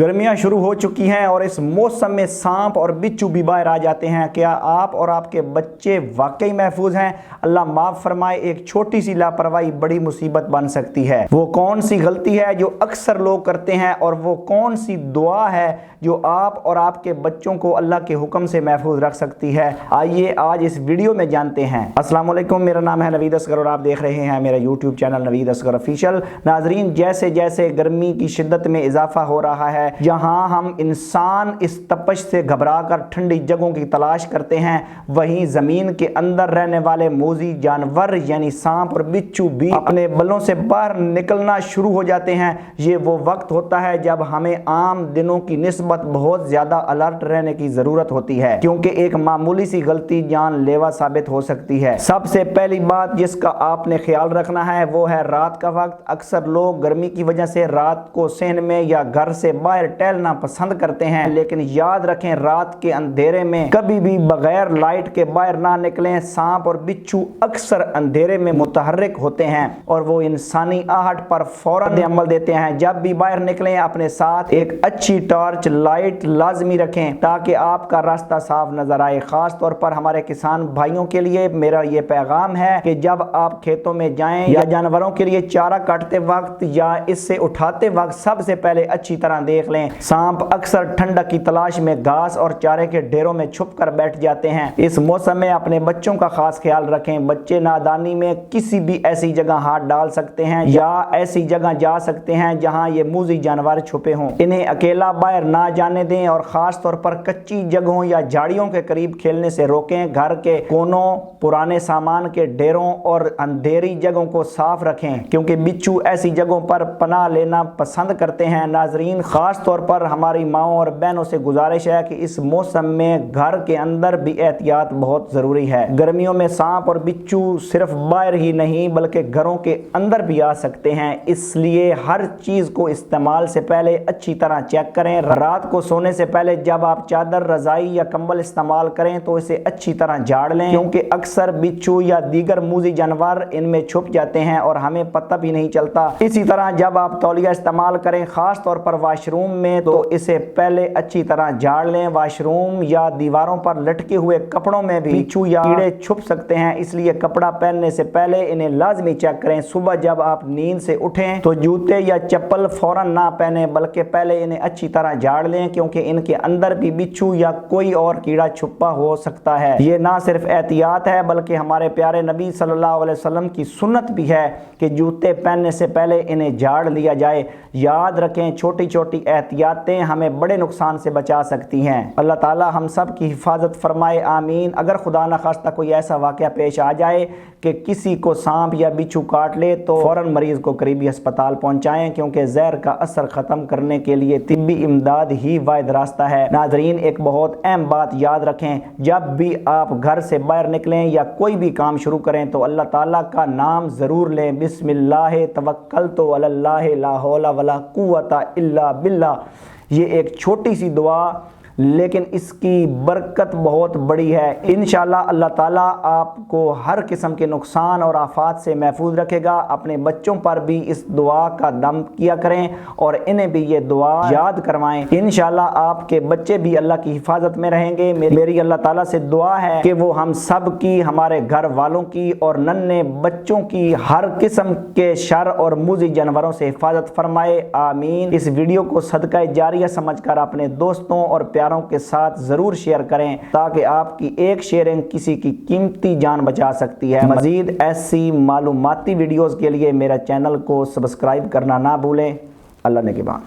गर्मियां शुरू हो चुकी हैं और इस मौसम में सांप और बिच्छू भी बाहर आ जाते हैं। क्या आप और आपके बच्चे वाकई महफूज हैं? अल्लाह माफ़ फरमाए, एक छोटी सी लापरवाही बड़ी मुसीबत बन सकती है। वो कौन सी गलती है जो अक्सर लोग करते हैं और वो कौन सी दुआ है जो आप और आपके बच्चों को अल्लाह के हुक्म से महफूज रख सकती है? आइए आज इस वीडियो में जानते हैं। अस्सलाम वालेकुम, मेरा नाम है नवीद असगर और आप देख रहे हैं मेरा YouTube channel Naveed Asghar official. नाजरीन, जैसे जैसे गर्मी की शिद्दत में इजाफा हो रहा है, जहां हम इंसान इस तपश से घबराकर ठंडी जगहों की तलाश करते हैं, वहीं जमीन के अंदर रहने वाले मोजी जानवर यानी सांप और बिच्छू भी अपने बलों से बाहर निकलना शुरू हो जाते हैं। ये वो वक्त होता है जब हमें आम दिनों की निस्बत बहुत ज्यादा अलर्ट रहने की जरूरत होती है, क्योंकि एक मामूली सी गलती जानलेवा साबित हो सकती है। सबसे पहली बात जिसका आपने ख्याल रखना है वो है रात का वक्त। अक्सर लोग गर्मी की वजह से रात को सहन में या घर से बाहर टहलना पसंद करते हैं, लेकिन याद रखें रात के अंधेरे में कभी भी बगैर लाइट के बाहर ना निकलें। सांप और बिच्छू अक्सर अंधेरे में मुतहर्रिक होते हैं और वो इंसानी आहट पर फौरन अमल देते हैं। जब भी बाहर निकलें अपने साथ एक अच्छी टॉर्च लाइट लाजमी रखें ताकि आपका रास्ता साफ नजर आए। खास तौर पर हमारे किसान भाइयों के लिए मेरा ये पैगाम है कि जब आप खेतों में जाएं या जानवरों के लिए चारा काटते वक्त या इससे उठाते वक्त सबसे पहले अच्छी तरह देख लें। सांप अक्सर ठंडक की तलाश में घास और चारे के ढेरों में छुप कर बैठ जाते हैं। इस मौसम में अपने बच्चों का खास ख्याल रखें। बच्चे नादानी में किसी भी ऐसी जगह हाथ डाल सकते हैं या ऐसी जगह जा सकते हैं जहां ये मूजी जानवर छुपे हों। इन्हें अकेला बाहर ना जाने दें और खास तौर पर कच्ची जगहों या झाड़ियों के करीब खेलने से रोकें। घर के कोनों, पुराने सामान के ढेरों और अंधेरी जगहों को साफ रखें, क्योंकि बिच्छू ऐसी जगहों पर पनाह लेना पसंद करते हैं। नाजरीन, खास तौर पर हमारी माओं और बहनों से गुजारिश है कि इस मौसम में घर के अंदर भी एहतियात बहुत जरूरी है। गर्मियों में सांप और बिच्छू सिर्फ बाहर ही नहीं बल्कि घरों के अंदर भी आ सकते हैं, इसलिए हर चीज को इस्तेमाल से पहले अच्छी तरह चेक करें। रात को सोने से पहले जब आप चादर, रजाई या कंबल इस्तेमाल करें तो इसे अच्छी तरह झाड़ लें, क्योंकि अक्सर बिच्छू या दीगर मूजी जानवर इनमें छुप जाते हैं और हमें पता भी नहीं चलता। इसी तरह जब आप तौलिया इस्तेमाल करें खास तौर पर वाशरूम में तो इसे पहले अच्छी तरह झाड़ लें। वाशरूम या दीवारों पर लटके हुए कपड़ों में भी बिच्छू या कीड़े छुप सकते हैं, इसलिए कपड़ा पहनने से पहले इन्हें लाजमी चेक करें। सुबह जब आप नींद से उठें तो जूते या चप्पल फौरन ना पहने बल्कि पहले इन्हें अच्छी तरह झाड़ लें, क्योंकि इनके अंदर भी बिच्छू या कोई और कीड़ा छुपा हो सकता है। ये ना सिर्फ एहतियात है बल्कि हमारे प्यारे नबी सल्लल्लाहु अलैहि वसल्लम की सुन्नत भी है कि जूते पहनने से पहले इन्हें झाड़ लिया जाए। याद रखें, छोटी छोटी एहतियातें हमें बड़े नुकसान से बचा सकती हैं। अल्लाह ताला हम सब की हिफाजत फरमाए, आमीन। अगर खुदा न खास्ता कोई ऐसा वाक़या पेश आ जाए कि किसी को सांप या बिच्छू काट ले तो फौरन मरीज को करीबी अस्पताल पहुंचाएं, क्योंकि जहर का असर खत्म करने के लिए तिब्बी इमदाद ही वाहिद रास्ता है। नाजरीन, एक बहुत अहम बात याद रखें, जब भी आप घर से बाहर निकलें या कोई भी काम शुरू करें तो अल्लाह ताला का नाम जरूर लें। बिस्मिल्लाह तवक्कलतु अलल्लाह ला हौला वला कुव्वता इल्ला बिल्लाह। ये एक छोटी सी दुआ लेकिन इसकी बरकत बहुत बड़ी है। इंशाअल्लाह अल्लाह ताला आपको हर किस्म के नुकसान और आफात से महफूज रखेगा। अपने बच्चों पर भी इस दुआ का दम किया करें और इन्हें भी ये दुआ याद करवाएं। इंशाअल्लाह आपके बच्चे भी अल्लाह की हिफाजत में रहेंगे। मेरी अल्लाह ताला से दुआ है कि वो हम सब की, हमारे घर वालों की और नन्हे बच्चों की हर किस्म के शर और मूजी जानवरों से हिफाजत फरमाए, आमीन। इस वीडियो को सदका जारिया समझकर अपने दोस्तों और प्यारों के साथ जरूर शेयर करें ताकि आपकी एक शेयरिंग किसी की कीमती जान बचा सकती है। मजीद ऐसी मालूमाती वीडियोस के लिए मेरा चैनल को सब्सक्राइब करना ना भूलें। अल्लाह ने के बाद।